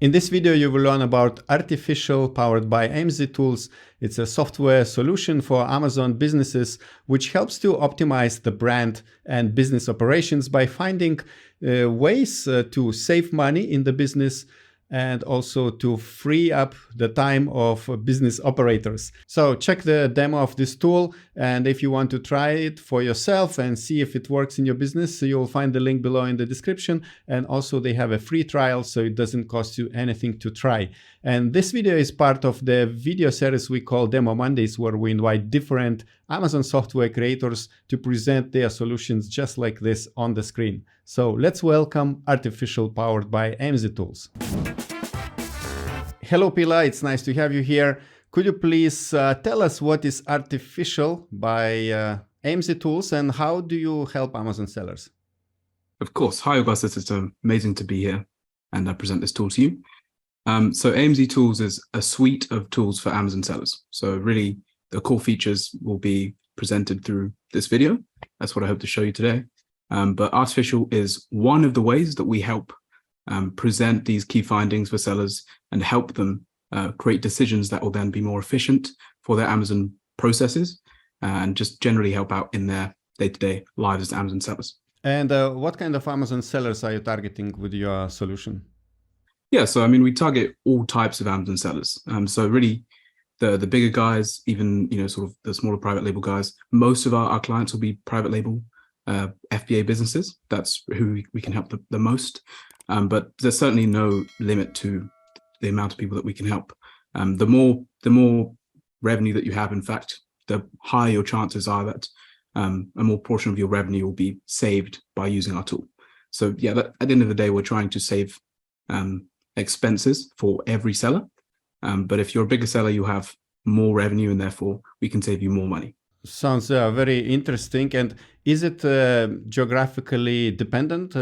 In this video, you will learn about Artificial powered by AMZ Tools. It's a software solution for Amazon businesses, which helps to optimize the brand and business operations by finding ways to save money in the business and also to free up the time of business operators. So check the demo of this tool, and if you want to try it for yourself and see if it works in your business, you'll find the link below in the description. And also they have a free trial, so it doesn't cost you anything to try. And this video is part of the video series we call Demo Mondays, where we invite different Amazon software creators to present their solutions just like this on the screen. So let's welcome Artificial powered by AMZ Tools. Hello, Pila. It's nice to have you here. Could you please tell us what is Artificial by AMZ Tools and how do you help Amazon sellers? Of course. Hi, Augustus. It's amazing to be here and present this tool to you. So AMZ Tools is a suite of tools for Amazon sellers. So really, the core features will be presented through this video. That's what I hope to show you today. But Artificial is one of the ways that we help present these key findings for sellers and help them create decisions that will then be more efficient for their Amazon processes and just generally help out in their day-to-day lives as Amazon sellers. And what kind of Amazon sellers are you targeting with your solution? Yeah, so I mean, we target all types of Amazon sellers. So really, the bigger guys, even sort of the smaller private label guys, most of our clients will be private label FBA businesses. That's who we can help the most. But there's certainly no limit to the amount of people that we can help. The more revenue that you have, in fact, the higher your chances are that a more portion of your revenue will be saved by using our tool. So yeah, at the end of the day, we're trying to save expenses for every seller. But if you're a bigger seller, you have more revenue and therefore we can save you more money. Sounds very interesting. And is it geographically dependent?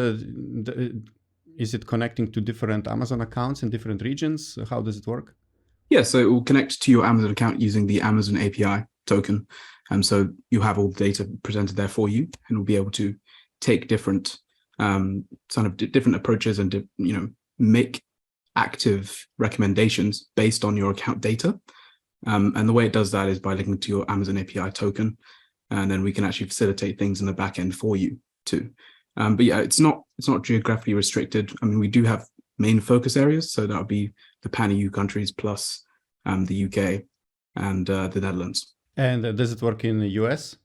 Is it connecting to different Amazon accounts in different regions? How does it work? Yeah, so it will connect to your Amazon account using the Amazon API token. So you have all the data presented there for you, and we'll be able to take different different approaches and make active recommendations based on your account data. And the way it does that is by linking to your Amazon API token, and then we can actually facilitate things in the back end for you too. But yeah, it's not geographically restricted. I mean, we do have main focus areas, so that would be the pan-EU countries plus the UK and the Netherlands. And does it work in the US?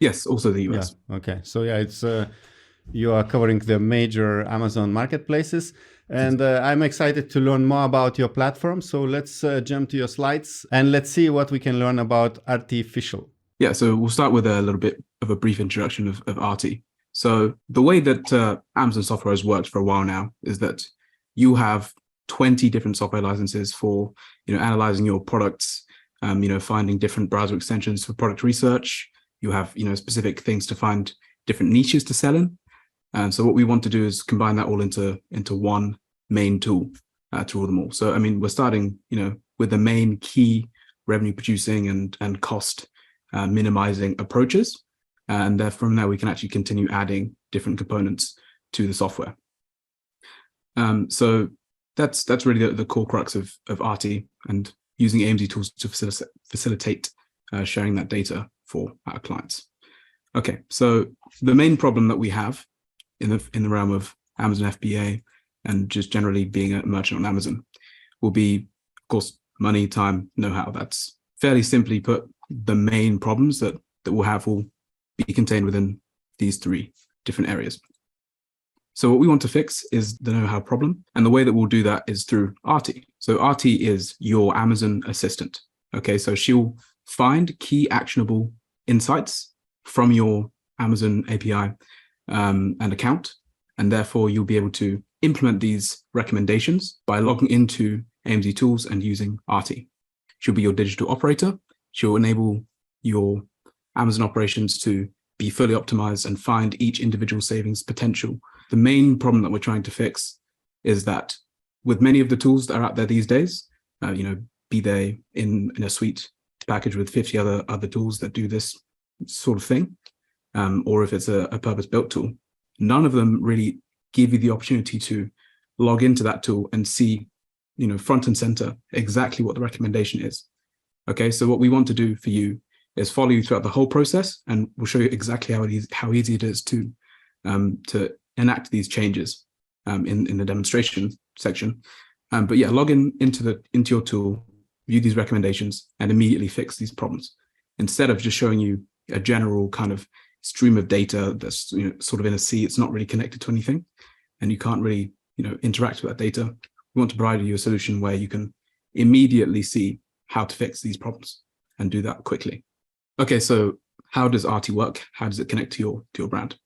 Yes, also the US. Yeah. Okay, so yeah, it's you are covering the major Amazon marketplaces, and I'm excited to learn more about your platform. So let's jump to your slides and let's see what we can learn about Artificial. Yeah, so we'll start with a little bit of a brief introduction of Arti. So the way that Amazon software has worked for a while now is that you have 20 different software licenses for analyzing your products, finding different browser extensions for product research. You have specific things to find different niches to sell in. And so what we want to do is combine that all into one main tool to rule them all. So I mean, we're starting with the main key revenue producing and cost minimizing approaches. And from there, we can actually continue adding different components to the software. So that's really the core crux of Arti, and using AMZ Tools to facilitate sharing that data for our clients. Okay, so the main problem that we have in the realm of Amazon FBA and just generally being a merchant on Amazon will be, of course, money, time, know-how. That's fairly simply put the main problems that we'll have will be contained within these three different areas. So what we want to fix is the know-how problem. And the way that we'll do that is through Arti. So Arti is your Amazon assistant. Okay, so she'll find key actionable insights from your Amazon API and account. And therefore you'll be able to implement these recommendations by logging into AMZ Tools and using Arti. She'll be your digital operator. She'll enable your Amazon operations to be fully optimized and find each individual savings potential. The main problem that we're trying to fix is that with many of the tools that are out there these days, be they in a suite package with 50 other tools that do this sort of thing, or if it's a purpose-built tool, none of them really give you the opportunity to log into that tool and see front and center exactly what the recommendation is. Okay, so what we want to do for you is follow you throughout the whole process, and we'll show you exactly how easy it is to enact these changes in the demonstration section. But yeah, log into your tool, view these recommendations, and immediately fix these problems, instead of just showing you a general kind of stream of data that's sort of in a sea. It's not really connected to anything, and you can't really interact with that data. We want to provide you a solution where you can immediately see how to fix these problems and do that quickly. Okay, so how does Arti work? How does it connect to your brand?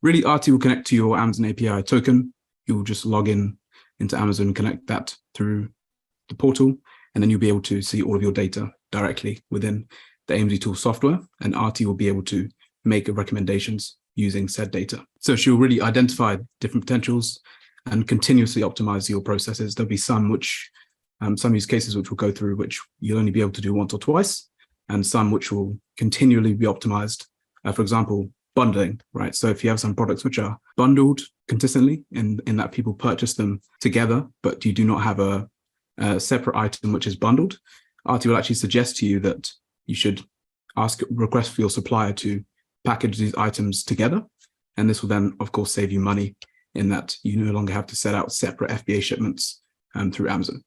Really, Arti will connect to your Amazon API token. You'll just log into Amazon, connect that through the portal, and then you'll be able to see all of your data directly within the AMZ tool software, and Arti will be able to make recommendations using said data. So she'll really identify different potentials and continuously optimize your processes. There'll be some use cases which we'll go through, which you'll only be able to do once or twice, and some which will continually be optimized. For example, bundling, right? So if you have some products which are bundled consistently in that people purchase them together, but you do not have a separate item which is bundled, Arti will actually suggest to you that you should request for your supplier to package these items together. And this will then, of course, save you money in that you no longer have to set out separate FBA shipments through Amazon.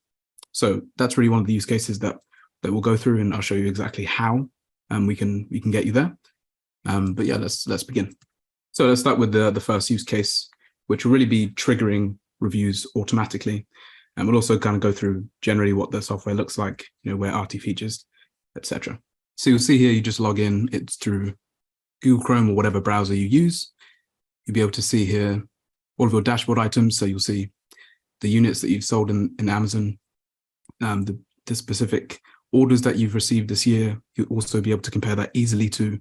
So that's really one of the use cases that we'll go through, and I'll show you exactly how we can get you there. But yeah, let's begin. So let's start with the first use case, which will really be triggering reviews automatically. And we'll also kind of go through generally what the software looks like, where Arti features, etc. So you'll see here, you just log in. It's through Google Chrome or whatever browser you use. You'll be able to see here all of your dashboard items. So you'll see the units that you've sold in Amazon, the specific orders that you've received this year. You'll also be able to compare that easily to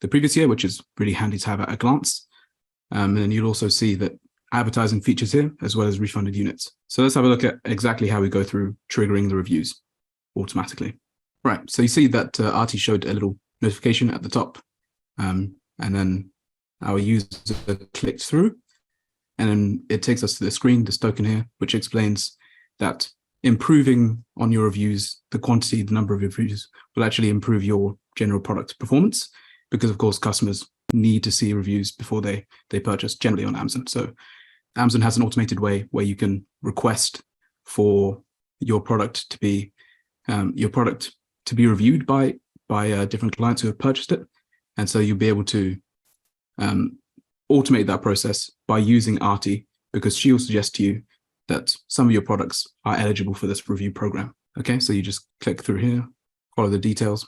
the previous year, which is really handy to have at a glance. And then you'll also see that advertising features here, as well as refunded units. So let's have a look at exactly how we go through triggering the reviews automatically. Right, so you see that Arti showed a little notification at the top, and then our user clicked through, and then it takes us to the screen, this token here, which explains that improving on your reviews, the quantity, the number of reviews, will actually improve your general product performance, because of course customers need to see reviews before they purchase generally on Amazon. So Amazon has an automated way where you can request for your product to be reviewed by different clients who have purchased it. And so you'll be able to automate that process by using Arti, because she will suggest to you that some of your products are eligible for this review program. Okay, so you just click through here, follow the details,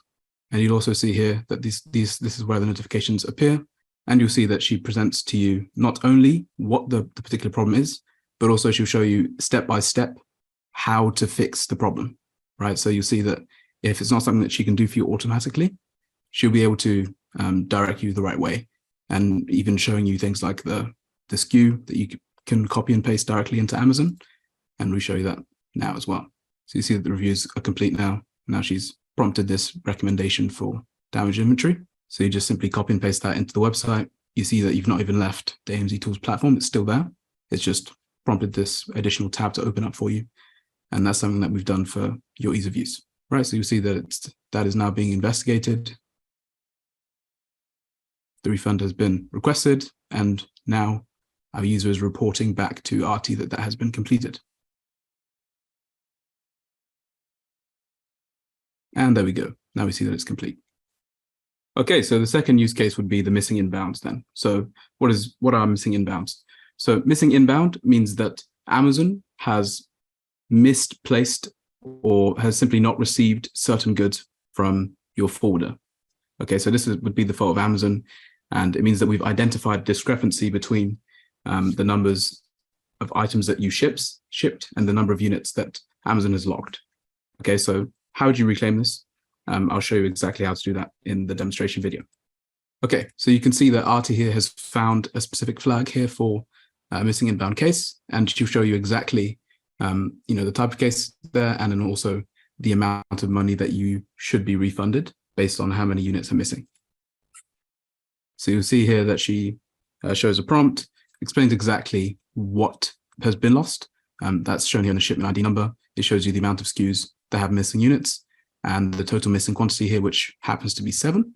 and you'll also see here that this is where the notifications appear. And you'll see that she presents to you not only what the particular problem is, but also she'll show you step by step how to fix the problem, right? So you'll see that if it's not something that she can do for you automatically, she'll be able to direct you the right way, and even showing you things like the SKU that you can copy and paste directly into Amazon. And we'll show you that now as well. So you see that the reviews are complete now. Now she's prompted this recommendation for damaged inventory. So you just simply copy and paste that into the website. You see that you've not even left the AMZ Tools platform. It's still there. It's just prompted this additional tab to open up for you. And that's something that we've done for your ease of use, right? So you'll see that that is now being investigated. The refund has been requested, and now our user is reporting back to Arti that has been completed. And there we go. Now we see that it's complete. Okay, so the second use case would be the missing inbounds then. So what are missing inbounds? So missing inbound means that Amazon has misplaced or has simply not received certain goods from your forwarder. Okay, so this would be the fault of Amazon, and it means that we've identified discrepancy between the numbers of items that you shipped and the number of units that Amazon has logged. Okay, so how would you reclaim this? I'll show you exactly how to do that in the demonstration video. Okay, so you can see that Arti here has found a specific flag here for a missing inbound case, and she'll show you exactly the type of case there, and then also the amount of money that you should be refunded based on how many units are missing. So you'll see here that she shows a prompt, explains exactly what has been lost, That's shown here in the shipment ID number. It shows you the amount of SKUs that have missing units and the total missing quantity here, which happens to be 7,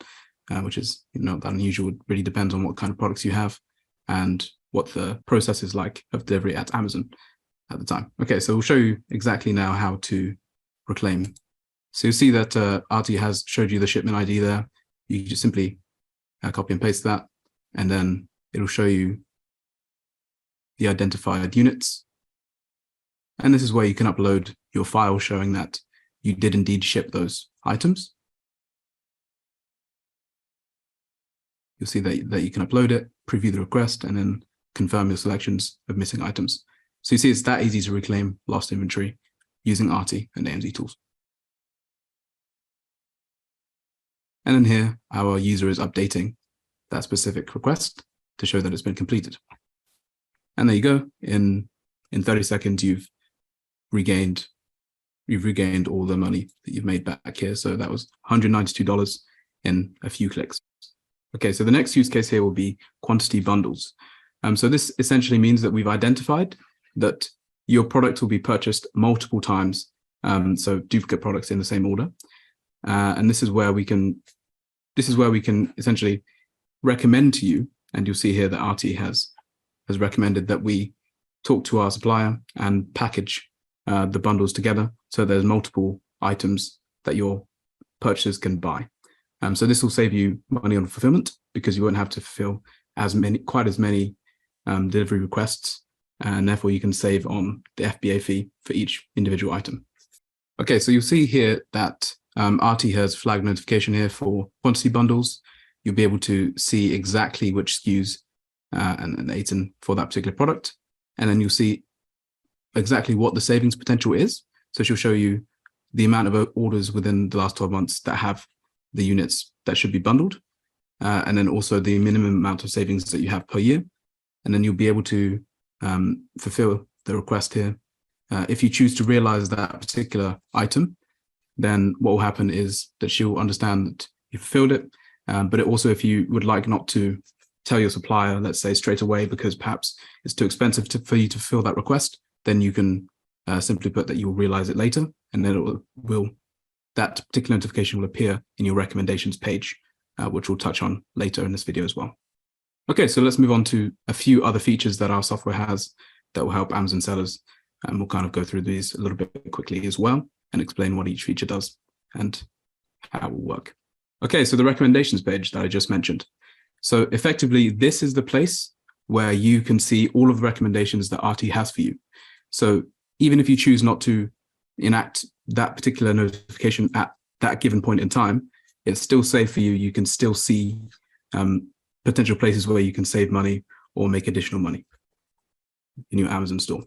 which is not that unusual. It really depends on what kind of products you have and what the process is like of delivery at Amazon at the time. Okay, so we'll show you exactly now how to reclaim. So you'll see that Artie has showed you the shipment ID there. You can just simply copy and paste that, and then it'll show you the identified units. And this is where you can upload your file showing that you did indeed ship those items. You'll see that you can upload it, preview the request, and then confirm your selections of missing items. So you see it's that easy to reclaim lost inventory using Artie and AMZ tools. And then here, our user is updating that specific request to show that it's been completed. And there you go. In 30 seconds, you've regained all the money that you've made back here. So that was $192 in a few clicks. Okay, so the next use case here will be quantity bundles. So this essentially means that we've identified that your product will be purchased multiple times. So duplicate products in the same order. And this is where we can essentially recommend to you, and you'll see here that Artie has recommended that we talk to our supplier and package the bundles together so there's multiple items that your purchasers can buy. So this will save you money on fulfillment because you won't have to fulfill quite as many delivery requests, and therefore you can save on the FBA fee for each individual item. Okay, so you'll see here that Artie has flagged notification here for quantity bundles. You'll be able to see exactly which SKUs and ATIN for that particular product. And then you'll see exactly what the savings potential is. So she'll show you the amount of orders within the last 12 months that have the units that should be bundled. And then also the minimum amount of savings that you have per year. And then you'll be able to fulfill the request here. If you choose to realize that particular item, then what will happen is that she'll understand that you fulfilled it. But also, if you would like not to tell your supplier, let's say straight away, because perhaps it's too expensive for you to fulfill that request, then you can simply put that you will realize it later, and then that particular notification will appear in your recommendations page, which we'll touch on later in this video as well. Okay, so let's move on to a few other features that our software has that will help Amazon sellers. And we'll kind of go through these a little bit quickly as well and explain what each feature does and how it will work. Okay, so the recommendations page that I just mentioned. So effectively, this is the place where you can see all of the recommendations that Artie has for you. So even if you choose not to enact that particular notification at that given point in time, it's still safe for you. You can still see potential places where you can save money or make additional money in your Amazon store.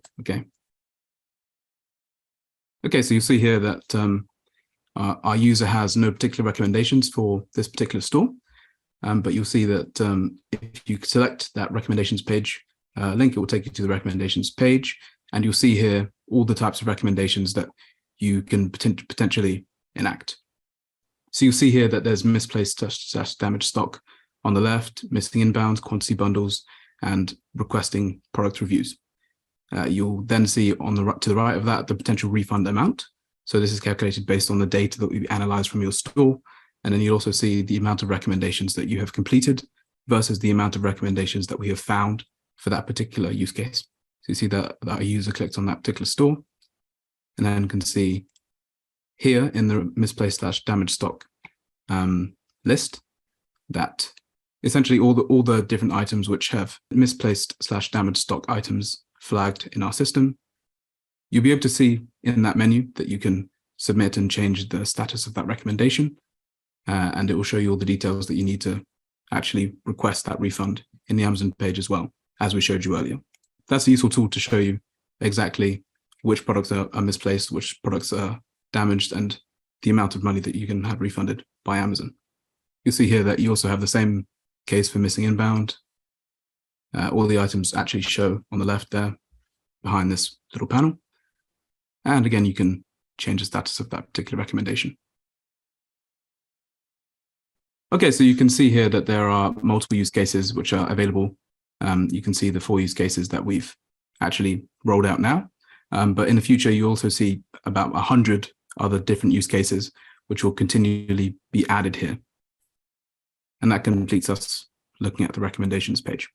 Okay, so you'll see here that our user has no particular recommendations for this particular store, but you'll see that if you select that recommendations page link, it will take you to the recommendations page, and you'll see here all the types of recommendations that you can potentially enact. So you'll see here that there's misplaced / damaged stock on the left, missing inbound, quantity bundles, and requesting product reviews. You'll then see to the right of that the potential refund amount. So this is calculated based on the data that we analyzed from your store. And then you'll also see the amount of recommendations that you have completed versus the amount of recommendations that we have found for that particular use case. So you see that a user clicked on that particular store and then can see here in the misplaced / damaged stock list that essentially all the different items which have misplaced / damaged stock items flagged in our system. You'll be able to see in that menu that you can submit and change the status of that recommendation, and it will show you all the details that you need to actually request that refund in the Amazon page as well, as we showed you earlier. That's a useful tool to show you exactly which products are misplaced, which products are damaged, and the amount of money that you can have refunded by Amazon. You'll see here that you also have the same case for missing inbound. All the items actually show on the left there behind this little panel. And again, you can change the status of that particular recommendation. Okay, so you can see here that there are multiple use cases which are available. You can see the 4 use cases that we've actually rolled out now. But in the future, you also see about 100 other different use cases, which will continually be added here. And that completes us looking at the recommendations page.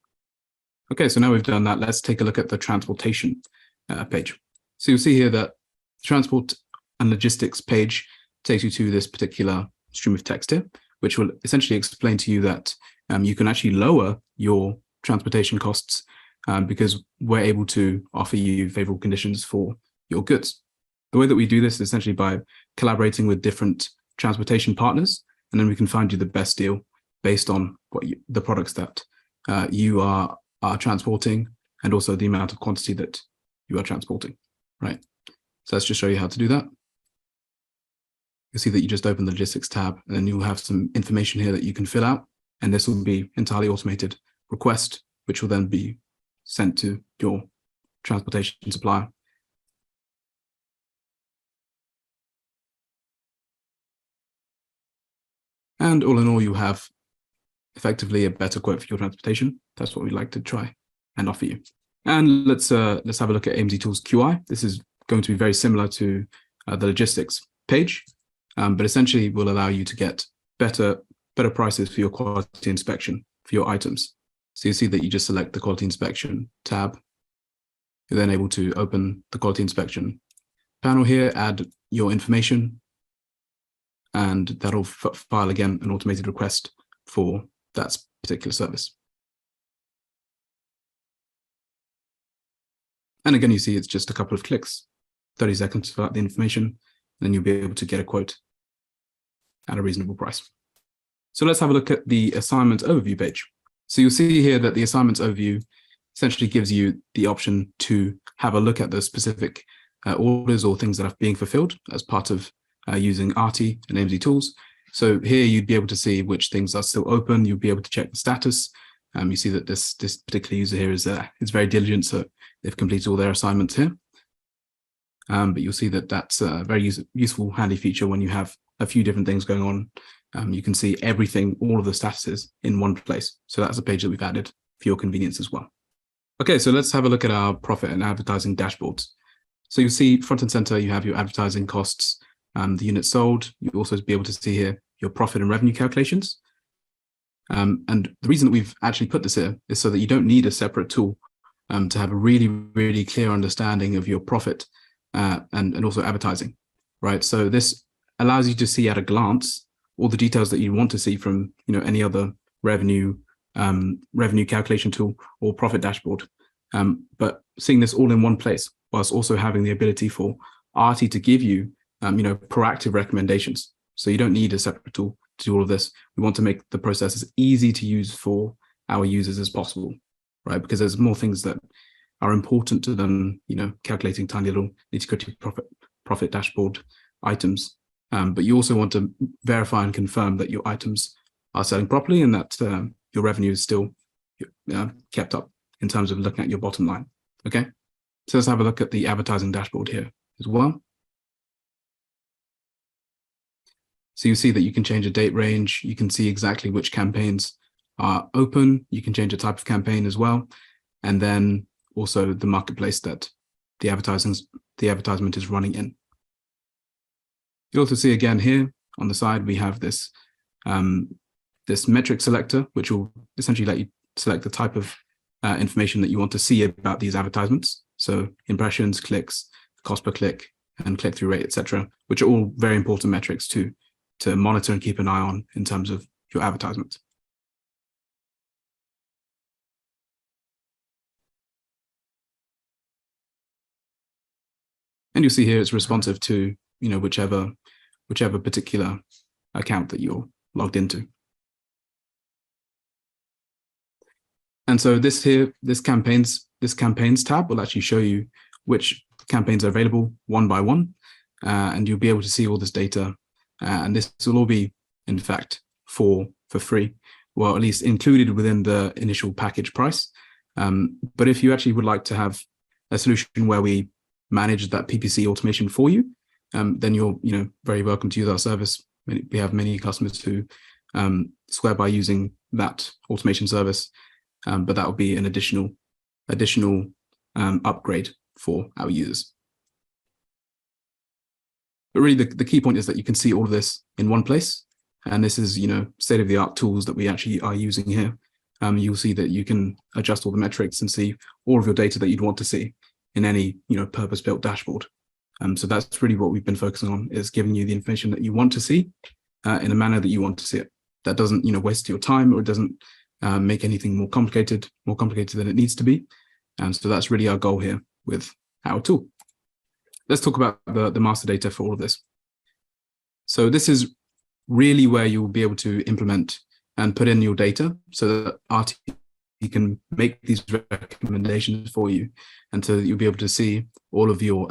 Okay, so now we've done that, let's take a look at the transportation page. So you'll see here that the transport and logistics page takes you to this particular stream of text here, which will essentially explain to you that you can actually lower your transportation costs because we're able to offer you favorable conditions for your goods. The way that we do this is essentially by collaborating with different transportation partners, and then we can find you the best deal based on what the products that you are transporting, and also the amount of quantity that you are transporting, right? So let's just show you how to do that. You'll see that you just open the logistics tab, and then you'll have some information here that you can fill out, and this will be entirely automated request, which will then be sent to your transportation supplier. And all in all, you have effectively a better quote for your transportation. That's what we'd like to try and offer you. And let's have a look at AMZ Tools QI. This is going to be very similar to the logistics page, but essentially will allow you to get better prices for your quality inspection for your items. So you see that you just select the quality inspection tab. You're then able to open the quality inspection panel here, add your information, and that'll file again an automated request for that particular service. And again, you see it's just a couple of clicks, 30 seconds to fill out the information, and then you'll be able to get a quote at a reasonable price. So let's have a look at the assignment overview page. So you'll see here that the assignments overview essentially gives you the option to have a look at the specific orders or things that are being fulfilled as part of using Arti and AMZ Tools. So here you'd be able to see which things are still open. You'll be able to check the status. You see that this particular user here is very diligent, so they've completed all their assignments here. But you'll see that that's a very useful, handy feature when you have a few different things going on. You can see everything, all of the statuses in one place. So that's a page that we've added for your convenience as well. Okay, so let's have a look at our profit and advertising dashboards. So you'll see front and center, you have your advertising costs, the units sold. You'll also be able to see here your profit and revenue calculations. And the reason that we've actually put this here is so that you don't need a separate tool to have a really, really clear understanding of your profit and also advertising, right? So this allows you to see at a glance all the details that you want to see from any other revenue calculation tool or profit dashboard. But seeing this all in one place, whilst also having the ability for Arti to give you proactive recommendations. So you don't need a separate tool to do all of this. We want to make the process as easy to use for our users as possible, right? Because there's more things that are important to them, calculating tiny little nitty-gritty profit dashboard items. But you also want to verify and confirm that your items are selling properly and that your revenue is still kept up in terms of looking at your bottom line. Okay, so let's have a look at the advertising dashboard here as well. So you see that you can change a date range. You can see exactly which campaigns are open. You can change a type of campaign as well. And then also the marketplace that the advertisement is running in. You'll also see again here on the side, we have this, this metric selector, which will essentially let you select the type of information that you want to see about these advertisements. So impressions, clicks, cost per click, and click-through rate, etc., which are all very important metrics to monitor and keep an eye on in terms of your advertisements. And you'll see here it's responsive to whichever particular account that you're logged into. And so this campaigns tab will actually show you which campaigns are available one by one, and you'll be able to see all this data. And this will all be, in fact, for free, well, at least included within the initial package price. But if you actually would like to have a solution where we manage that PPC automation for you, then you're very welcome to use our service. We have many customers who swear by using that automation service, but that will be an additional upgrade for our users. But really, the key point is that you can see all of this in one place. And this is, state-of-the-art tools that we actually are using here. You'll see that you can adjust all the metrics and see all of your data that you'd want to see in any, purpose-built dashboard. So that's really what we've been focusing on, is giving you the information that you want to see in a manner that you want to see it. That doesn't, waste your time, or it doesn't make anything more complicated than it needs to be. So that's really our goal here with our tool. Let's talk about the master data for all of this. So this is really where you'll be able to implement and put in your data so that RT can make these recommendations for you, and so that you'll be able to see all of your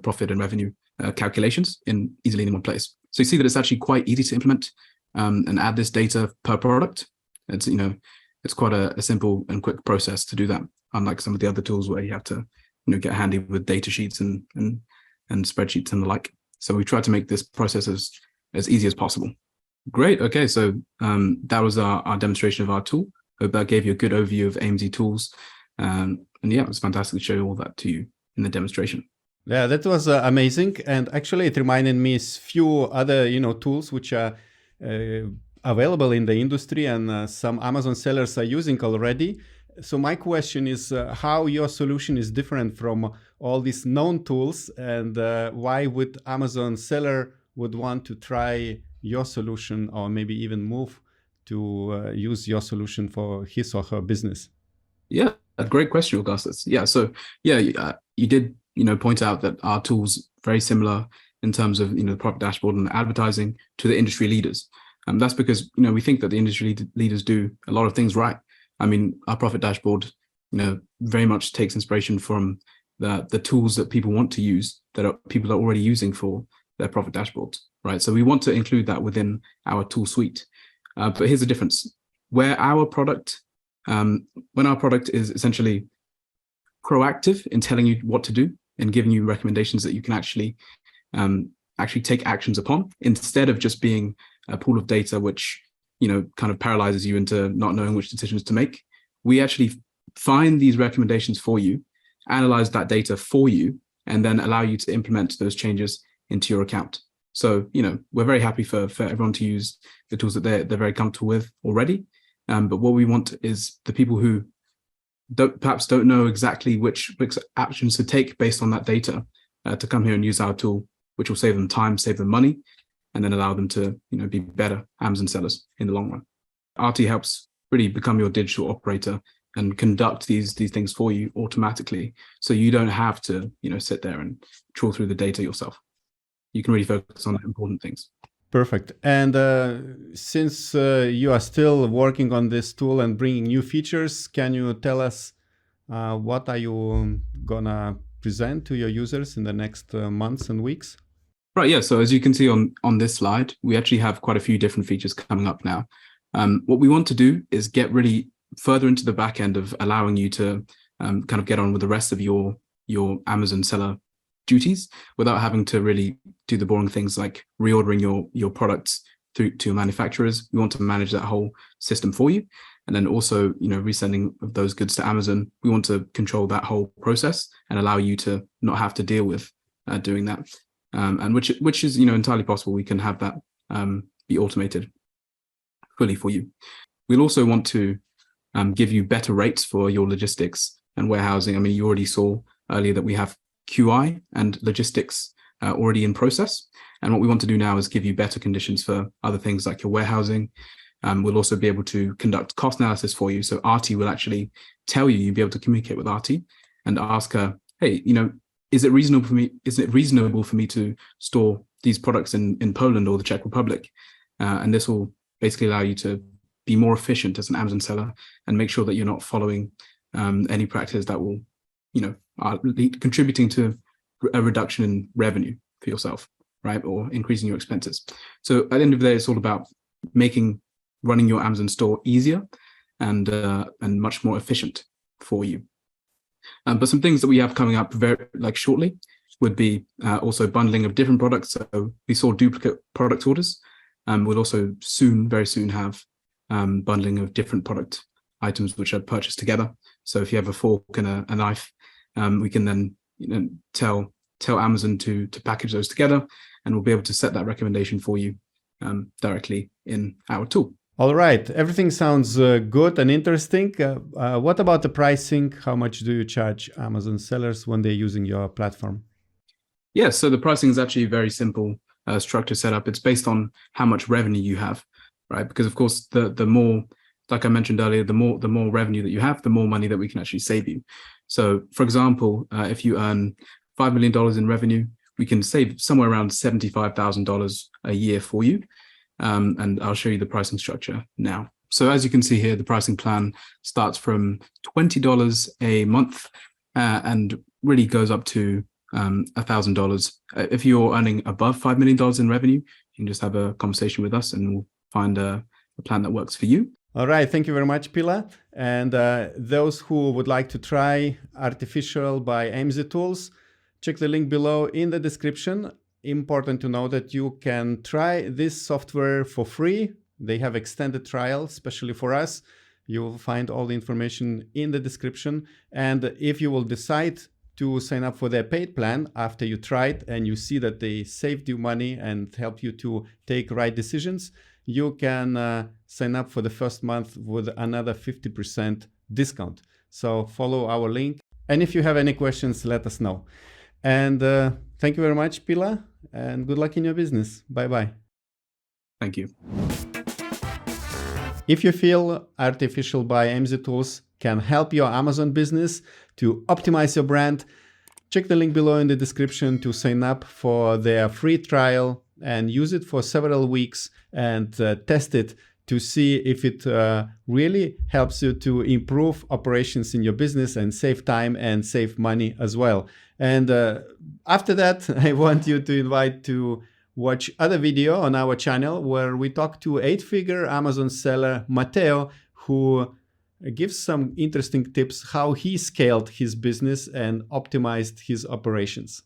profit and revenue calculations easily in one place. So you see that it's actually quite easy to implement and add this data per product. It's quite a simple and quick process to do that, unlike some of the other tools where you have to get handy with data sheets and spreadsheets and the like. So we tried to make this process as easy as possible. Great. Okay, so that was our demonstration of our tool. Hope that gave you a good overview of AMZ tools. And yeah, it was fantastic to show all that to you in the demonstration. Yeah, that was amazing. And actually it reminded me few other, tools which are available in the industry, and some Amazon sellers are using already. So my question is how your solution is different from all these known tools, and why would Amazon seller would want to try your solution, or maybe even move to use your solution for his or her business? Yeah, a great question, Augustus. Yeah, so you did point out that our tool's very similar in terms of the product dashboard and advertising to the industry leaders. That's because we think that the industry leaders do a lot of things right. I mean, our profit dashboard very much takes inspiration from the tools that people want to use, that people are already using for their profit dashboards, right? So we want to include that within our tool suite. But here's the difference: when our product is essentially proactive in telling you what to do and giving you recommendations that you can actually take actions upon, instead of just being a pool of data which kind of paralyzes you into not knowing which decisions to make. We actually find these recommendations for you, analyze that data for you, and then allow you to implement those changes into your account. So we're very happy for everyone to use the tools that they're very comfortable with already. But what we want is the people who perhaps don't know exactly which actions to take based on that data to come here and use our tool, which will save them time, save them money, and then allow them to be better Amazon sellers in the long run. RT helps really become your digital operator and conduct these things for you automatically, so you don't have to sit there and trawl through the data yourself. You can really focus on the important things. Perfect. And since you are still working on this tool and bringing new features, can you tell us what are you gonna present to your users in the next months and weeks? Right, yeah. So as you can see on this slide, we actually have quite a few different features coming up now. What we want to do is get really further into the back end of allowing you to kind of get on with the rest of your Amazon seller duties without having to really do the boring things like reordering your products through to manufacturers. We want to manage that whole system for you. And then also, resending of those goods to Amazon. We want to control that whole process and allow you to not have to deal with doing that. And which is entirely possible. We can have that be automated fully for you. We'll also want to give you better rates for your logistics and warehousing. I mean, you already saw earlier that we have QI and logistics already in process. And what we want to do now is give you better conditions for other things like your warehousing. We'll also be able to conduct cost analysis for you. So RT will actually tell you, you'll be able to communicate with RT and ask her, hey, is it reasonable for me to store these products in Poland or the Czech Republic? And this will basically allow you to be more efficient as an Amazon seller and make sure that you're not following any practices that will, are contributing to a reduction in revenue for yourself, right? Or increasing your expenses. So at the end of the day, it's all about running your Amazon store easier and much more efficient for you. But some things that we have coming up shortly would be also bundling of different products. So we saw duplicate product orders. We'll also very soon have bundling of different product items which are purchased together. So if you have a fork and a knife, we can then tell tell Amazon to package those together, and we'll be able to set that recommendation for you directly in our tool. All right, everything sounds good and interesting. What about the pricing? How much do you charge Amazon sellers when they're using your platform? Yeah, so the pricing is actually very simple structure setup. It's based on how much revenue you have, right? Because of course, the more, like I mentioned earlier, the more revenue that you have, the more money that we can actually save you. So, for example, if you earn $5 million in revenue, we can save somewhere around $75,000 a year for you. And I'll show you the pricing structure now. So as you can see here, the pricing plan starts from $20 a month and really goes up to $1,000. If you're earning above $5 million in revenue, you can just have a conversation with us and we'll find a plan that works for you. All right, thank you very much, Pila. And those who would like to try Artificial by AMZ Tools, check the link below in the description. Important to know that you can try this software for free. They have extended trial, especially for us. You will find all the information in the description. And if you will decide to sign up for their paid plan after you try it and you see that they saved you money and help you to take right decisions, you can sign up for the first month with another 50% discount. So follow our link. And if you have any questions, let us know. And thank you very much, Pila, and good luck in your business. Bye-bye. Thank you. If you feel Artificial by AMZ Tools can help your Amazon business to optimize your brand, check the link below in the description to sign up for their free trial and use it for several weeks and test it to see if it really helps you to improve operations in your business and save time and save money as well. And after that, I want you to invite to watch other video on our channel where we talk to 8-figure Amazon seller Matteo, who gives some interesting tips how he scaled his business and optimized his operations.